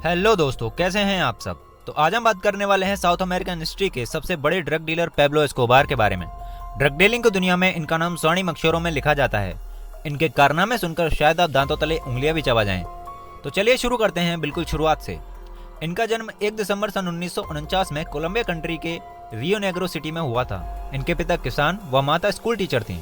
Hello दोस्तों, कैसे हैं आप सब। तो आज हम बात करने वाले हैं साउथ अमेरिकन हिस्ट्री के सबसे बड़े ड्रग डीलर पैब्लो एस्कोबार के बारे में। ड्रग डीलिंग की दुनिया में इनका नाम स्वर्णिम अक्षरों में लिखा जाता है। इनके कारनामे सुनकर शायद आप दांतों तले उंगलियां भी चबा जाएं। तो चलिए शुरू करते हैं बिल्कुल शुरुआत से। इनका जन्म 1 दिसंबर सन 1949 में कोलंबिया कंट्री के रियो नेग्रो सिटी में हुआ था। इनके पिता किसान व माता स्कूल टीचर थीं।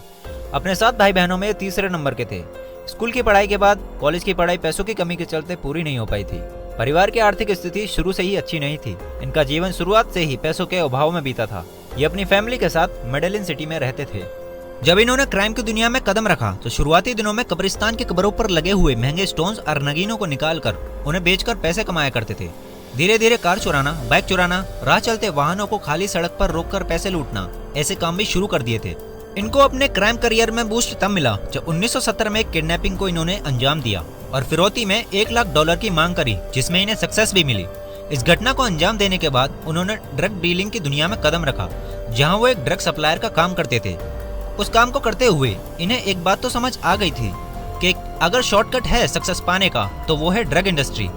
अपने 7 भाई बहनों में तीसरे नंबर के थे। स्कूल की पढ़ाई के बाद कॉलेज की पढ़ाई पैसों की कमी के चलते पूरी नहीं हो पाई थी। परिवार की आर्थिक स्थिति शुरू से ही अच्छी नहीं थी। इनका जीवन शुरुआत से ही पैसों के अभाव में बीता था। ये अपनी फैमिली के साथ मेडेलिन सिटी में रहते थे। जब इन्होंने क्राइम की दुनिया में कदम रखा तो शुरुआती दिनों में कब्रिस्तान की कब्रों पर लगे हुए महंगे स्टोन्स और नगीनों को निकालकर उन्हें बेचकर पैसे कमाया करते थे। धीरे धीरे कार चुराना, बाइक चुराना, राह चलते वाहनों को खाली सड़क पर रोककर पैसे लूटना, ऐसे काम भी शुरू कर दिए थे। इनको अपने क्राइम करियर में बूस्ट तब मिला जब 1970 में एक किडनैपिंग को इन्होंने अंजाम दिया और फिरौती में $1 लाख की मांग करी, जिसमें इन्हें सक्सेस भी मिली। इस घटना को अंजाम देने के बाद उन्होंने ड्रग डीलिंग की दुनिया में कदम रखा, जहां वो एक ड्रग सप्लायर का काम करते थे। उस काम को करते हुए इन्हें एक बात तो समझ आ गई थी कि अगर शॉर्टकट है सक्सेस पाने का तो वो है ड्रग इंडस्ट्री।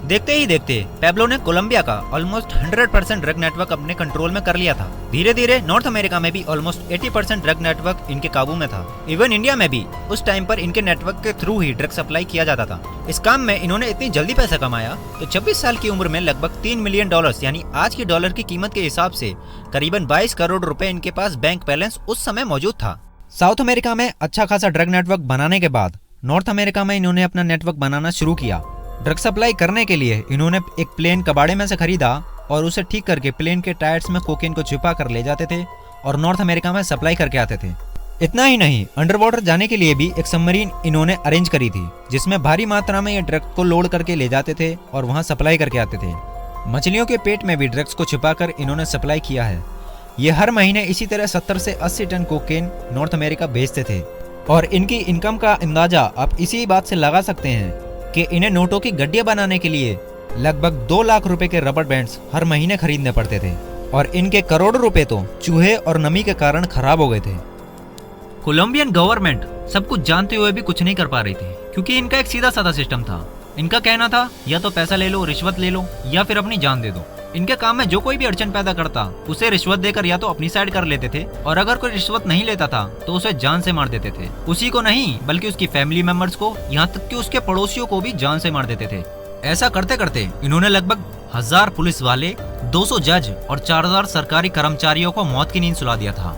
देखते ही देखते पैब्लो ने कोलंबिया का ऑलमोस्ट 100% ड्रग नेटवर्क अपने कंट्रोल में कर लिया था। धीरे धीरे नॉर्थ अमेरिका में भी ऑलमोस्ट 80% ड्रग नेटवर्क इनके काबू में था। इवन इंडिया में भी उस टाइम पर इनके नेटवर्क के थ्रू ही ड्रग सप्लाई किया जाता था। इस काम में इन्होंने इतनी जल्दी पैसा कमाया तो 26 साल की उम्र में लगभग $3 मिलियन यानी आज की डॉलर की कीमत के हिसाब से करीबन 22 करोड़ रुपए इनके पास बैंक बैलेंस उस समय मौजूद था। साउथ अमेरिका में अच्छा खासा ड्रग नेटवर्क बनाने के बाद नॉर्थ अमेरिका में इन्होंने अपना नेटवर्क बनाना शुरू किया। ड्रग सप्लाई करने के लिए इन्होंने एक प्लेन कबाड़े में से खरीदा और उसे ठीक करके प्लेन के टायर्स में कोकेन को छिपा कर ले जाते थे और नॉर्थ अमेरिका में सप्लाई करके आते थे। इतना ही नहीं, अंडर वाटर जाने के लिए भी एक सबमरीन इन्होंने अरेंज करी थी, जिसमें भारी मात्रा में ये ड्रग को लोड करके ले जाते थे और वहां सप्लाई करके आते थे। मछलियों के पेट में भी ड्रग्स को छिपाकर इन्होंने सप्लाई किया है। ये हर महीने इसी तरह 70 से 80 टन कोकेन नॉर्थ अमेरिका भेजते थे और इनकी इनकम का अंदाजा आप इसी बात से लगा सकते हैं कि इन्हें नोटों की गड्डियां बनाने के लिए लगभग 2 लाख रुपए के रबर बैंड्स हर महीने खरीदने पड़ते थे और इनके करोड़ों रुपए तो चूहे और नमी के कारण खराब हो गए थे। कोलंबियन गवर्नमेंट सब कुछ जानते हुए भी कुछ नहीं कर पा रही थी, क्योंकि इनका एक सीधा साधा सिस्टम था। इनका कहना था या तो पैसा ले लो, रिश्वत ले लो, या फिर अपनी जान दे दो। इनके काम में जो कोई भी अड़चन पैदा करता उसे रिश्वत देकर या तो अपनी साइड कर लेते थे, और अगर कोई रिश्वत नहीं लेता था तो उसे जान से मार देते थे। उसी को नहीं बल्कि उसकी फैमिली मेंबर्स को, यहाँ तक कि उसके पड़ोसियों को भी जान से मार देते थे। ऐसा करते करते इन्होंने लगभग 1000 पुलिस वाले, 200 जज और 4000 सरकारी कर्मचारियों को मौत की नींद सुला दिया था।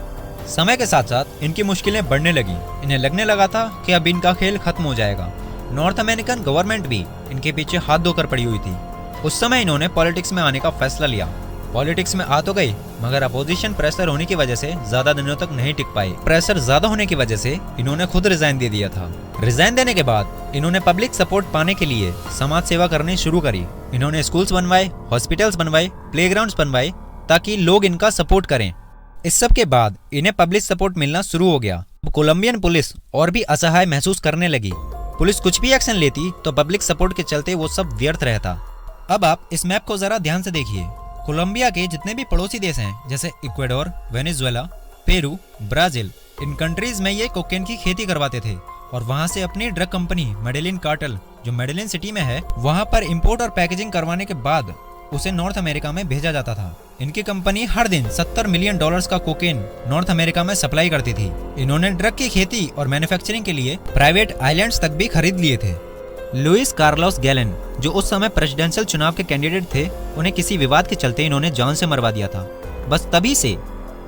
समय के साथ साथ इनकी मुश्किलें बढ़ने लगी। इन्हें लगने लगा था कि अब इनका खेल खत्म हो जाएगा। नॉर्थ अमेरिकन गवर्नमेंट भी इनके पीछे हाथ धोकर पड़ी हुई थी। उस समय इन्होंने पॉलिटिक्स में आने का फैसला लिया। पॉलिटिक्स में आ तो गई, मगर अपोजिशन प्रेशर होने की वजह से ज्यादा दिनों तक नहीं टिक पाई। प्रेशर ज्यादा होने की वजह से इन्होंने खुद रिजाइन दे दिया था। रिजाइन देने के बाद इन्होंने पब्लिक सपोर्ट पाने के लिए समाज सेवा करनी शुरू करी। इन्होंने स्कूल्स बनवाए, हॉस्पिटल्स बनवाए, प्लेग्राउंड्स बनवाए, ताकि लोग इनका सपोर्ट करें। इस सब के बाद इन्हें पब्लिक सपोर्ट मिलना शुरू हो गया। कोलंबियन पुलिस और भी असहाय महसूस करने लगी। पुलिस कुछ भी एक्शन लेती तो पब्लिक सपोर्ट के चलते वो सब व्यर्थ रहता। अब आप इस मैप को जरा ध्यान से देखिए। कोलंबिया के जितने भी पड़ोसी देश हैं, जैसे इक्वेडोर, वेनेजुएला, पेरू, ब्राजील, इन कंट्रीज में ये कोकेन की खेती करवाते थे और वहां से अपनी ड्रग कंपनी मेडेलिन कार्टेल, जो मेडेलिन सिटी में है, वहां पर इंपोर्ट और पैकेजिंग करवाने के बाद उसे नॉर्थ अमेरिका में भेजा जाता था। इनकी कंपनी हर दिन $70 मिलियन का कोकेन नॉर्थ अमेरिका में सप्लाई करती थी। इन्होंने ड्रग की खेती और मैन्युफैक्चरिंग के लिए प्राइवेट आइलैंड्स तक भी खरीद लिए थे। लुइस कार्लोस गैलन, जो उस समय प्रेसिडेंशियल चुनाव के कैंडिडेट थे, उन्हें किसी विवाद के चलते इन्होंने जान से मरवा दिया था। बस तभी से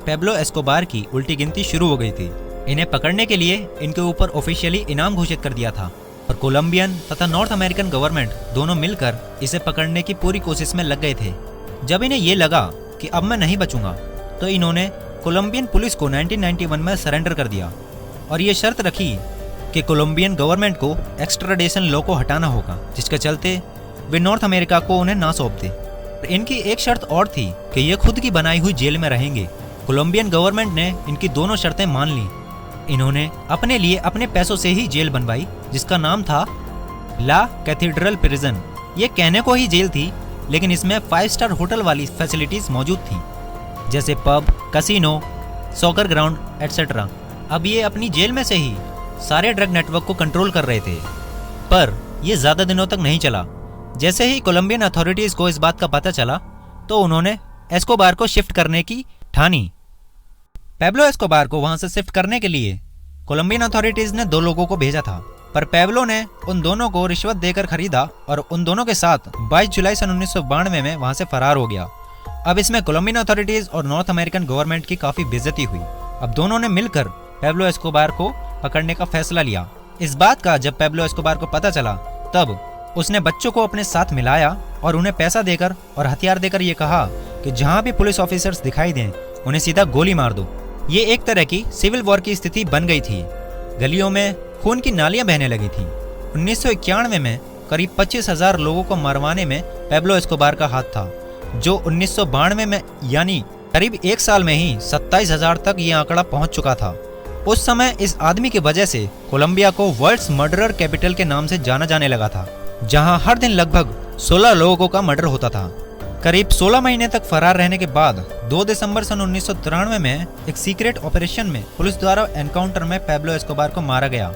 पैब्लो एस्कोबार की उल्टी गिनती शुरू हो गई थी। इन्हें पकड़ने के लिए इनके ऊपर ऑफिशियली इनाम घोषित कर दिया था और कोलंबियन तथा नॉर्थ अमेरिकन गवर्नमेंट दोनों मिलकर इसे पकड़ने की पूरी कोशिश में लग गए थे। जब इन्हें ये लगा कि अब मैं नहीं बचूंगा, तो इन्होंने कोलंबियन पुलिस को 1991 में सरेंडर कर दिया और ये शर्त रखी कि कोलंबियन गवर्नमेंट को एक्स्ट्राडिशन लॉ को हटाना होगा, जिसके चलते वे नॉर्थ अमेरिका को उन्हें ना सौंप दे। इनकी एक शर्त और थी कि ये खुद की बनाई हुई जेल में रहेंगे। कोलंबियन गवर्नमेंट ने इनकी दोनों शर्तें मान ली। इन्होंने अपने लिए अपने पैसों से ही जेल बनवाई, जिसका नाम था ला कैथीड्रल प्रिजन। ये कहने को ही जेल थी, लेकिन इसमें 5 स्टार होटल वाली फैसिलिटीज मौजूद थी, जैसे pub, casino, soccer ground etcetera. अब ये अपनी जेल में से ही सारे ड्रग नेटवर्क को कंट्रोल कर रहे थे। पर यह ज्यादा दिनों तक नहीं चला। जैसे ही कोलंबियन अथॉरिटीज को इस बात का पता चला तो उन्होंने एस्कोबार को शिफ्ट करने की ठानी। पैब्लो एस्कोबार को वहां से शिफ्ट करने के लिए कोलंबियन अथॉरिटीज ने 2 लोगों को भेजा था, पर पैब्लो ने उन दोनों को रिश्वत देकर खरीदा और उन दोनों के साथ 22 जुलाई सन 1992 में वहां से फरार हो गया। अब इसमें कोलंबियन अथॉरिटीज और नॉर्थ अमेरिकन गवर्नमेंट की काफी बेइज्जती हुई। अब दोनों ने मिलकर पैब्लो एस्कोबार को पकड़ने का फैसला लिया। इस बात का जब पैब्लो एस्कोबार को पता चला तब उसने बच्चों को अपने साथ मिलाया और उन्हें पैसा देकर और हथियार देकर ये कहा कि जहां भी पुलिस ऑफिसर्स दिखाई दें उन्हें सीधा गोली मार दो। ये एक तरह की सिविल वॉर की स्थिति बन गई थी। गलियों में खून की नालियां बहने लगी थीं। 1991 में करीब 25,000 लोगों को मरवाने में पैब्लो एस्कोबार का हाथ था, जो 1992 में यानी करीब 1 साल में ही 27,000 तक ये आंकड़ा पहुंच चुका था। उस समय इस आदमी की वजह से कोलंबिया को वर्ल्ड्स मर्डरर कैपिटल के नाम से जाना जाने लगा था, जहां हर दिन लगभग 16 लोगों का मर्डर होता था। करीब 16 महीने तक फरार रहने के बाद 2 दिसंबर सन 1993 में एक सीक्रेट ऑपरेशन में पुलिस द्वारा एनकाउंटर में पैब्लो एस्कोबार को मारा गया।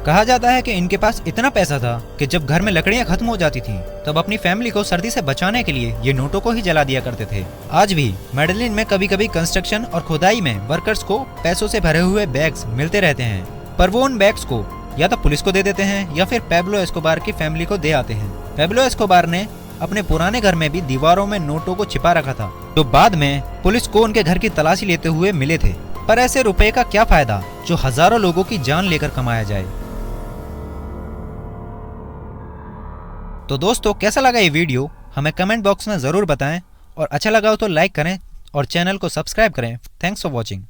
कहा जाता है कि इनके पास इतना पैसा था कि जब घर में लकड़ियां खत्म हो जाती थीं, तब अपनी फैमिली को सर्दी से बचाने के लिए ये नोटों को ही जला दिया करते थे। आज भी मेडलिन में कभी कभी कंस्ट्रक्शन और खुदाई में वर्कर्स को पैसों से भरे हुए बैग्स मिलते रहते हैं, पर वो उन बैग्स को या तो पुलिस को दे देते हैं या फिर पैब्लो एस्कोबार की फैमिली को दे आते हैं। पैब्लो एस्कोबार ने अपने पुराने घर में भी दीवारों में नोटों को छिपा रखा था, जो बाद में पुलिस को उनके घर की तलाशी लेते हुए मिले थे। पर ऐसे रुपए का क्या फायदा जो हजारों लोगों की जान लेकर कमाया जाए। तो दोस्तों, कैसा लगा ये वीडियो हमें कमेंट बॉक्स में जरूर बताएं और अच्छा लगा हो तो लाइक करें और चैनल को सब्सक्राइब करें। Thanks for watching.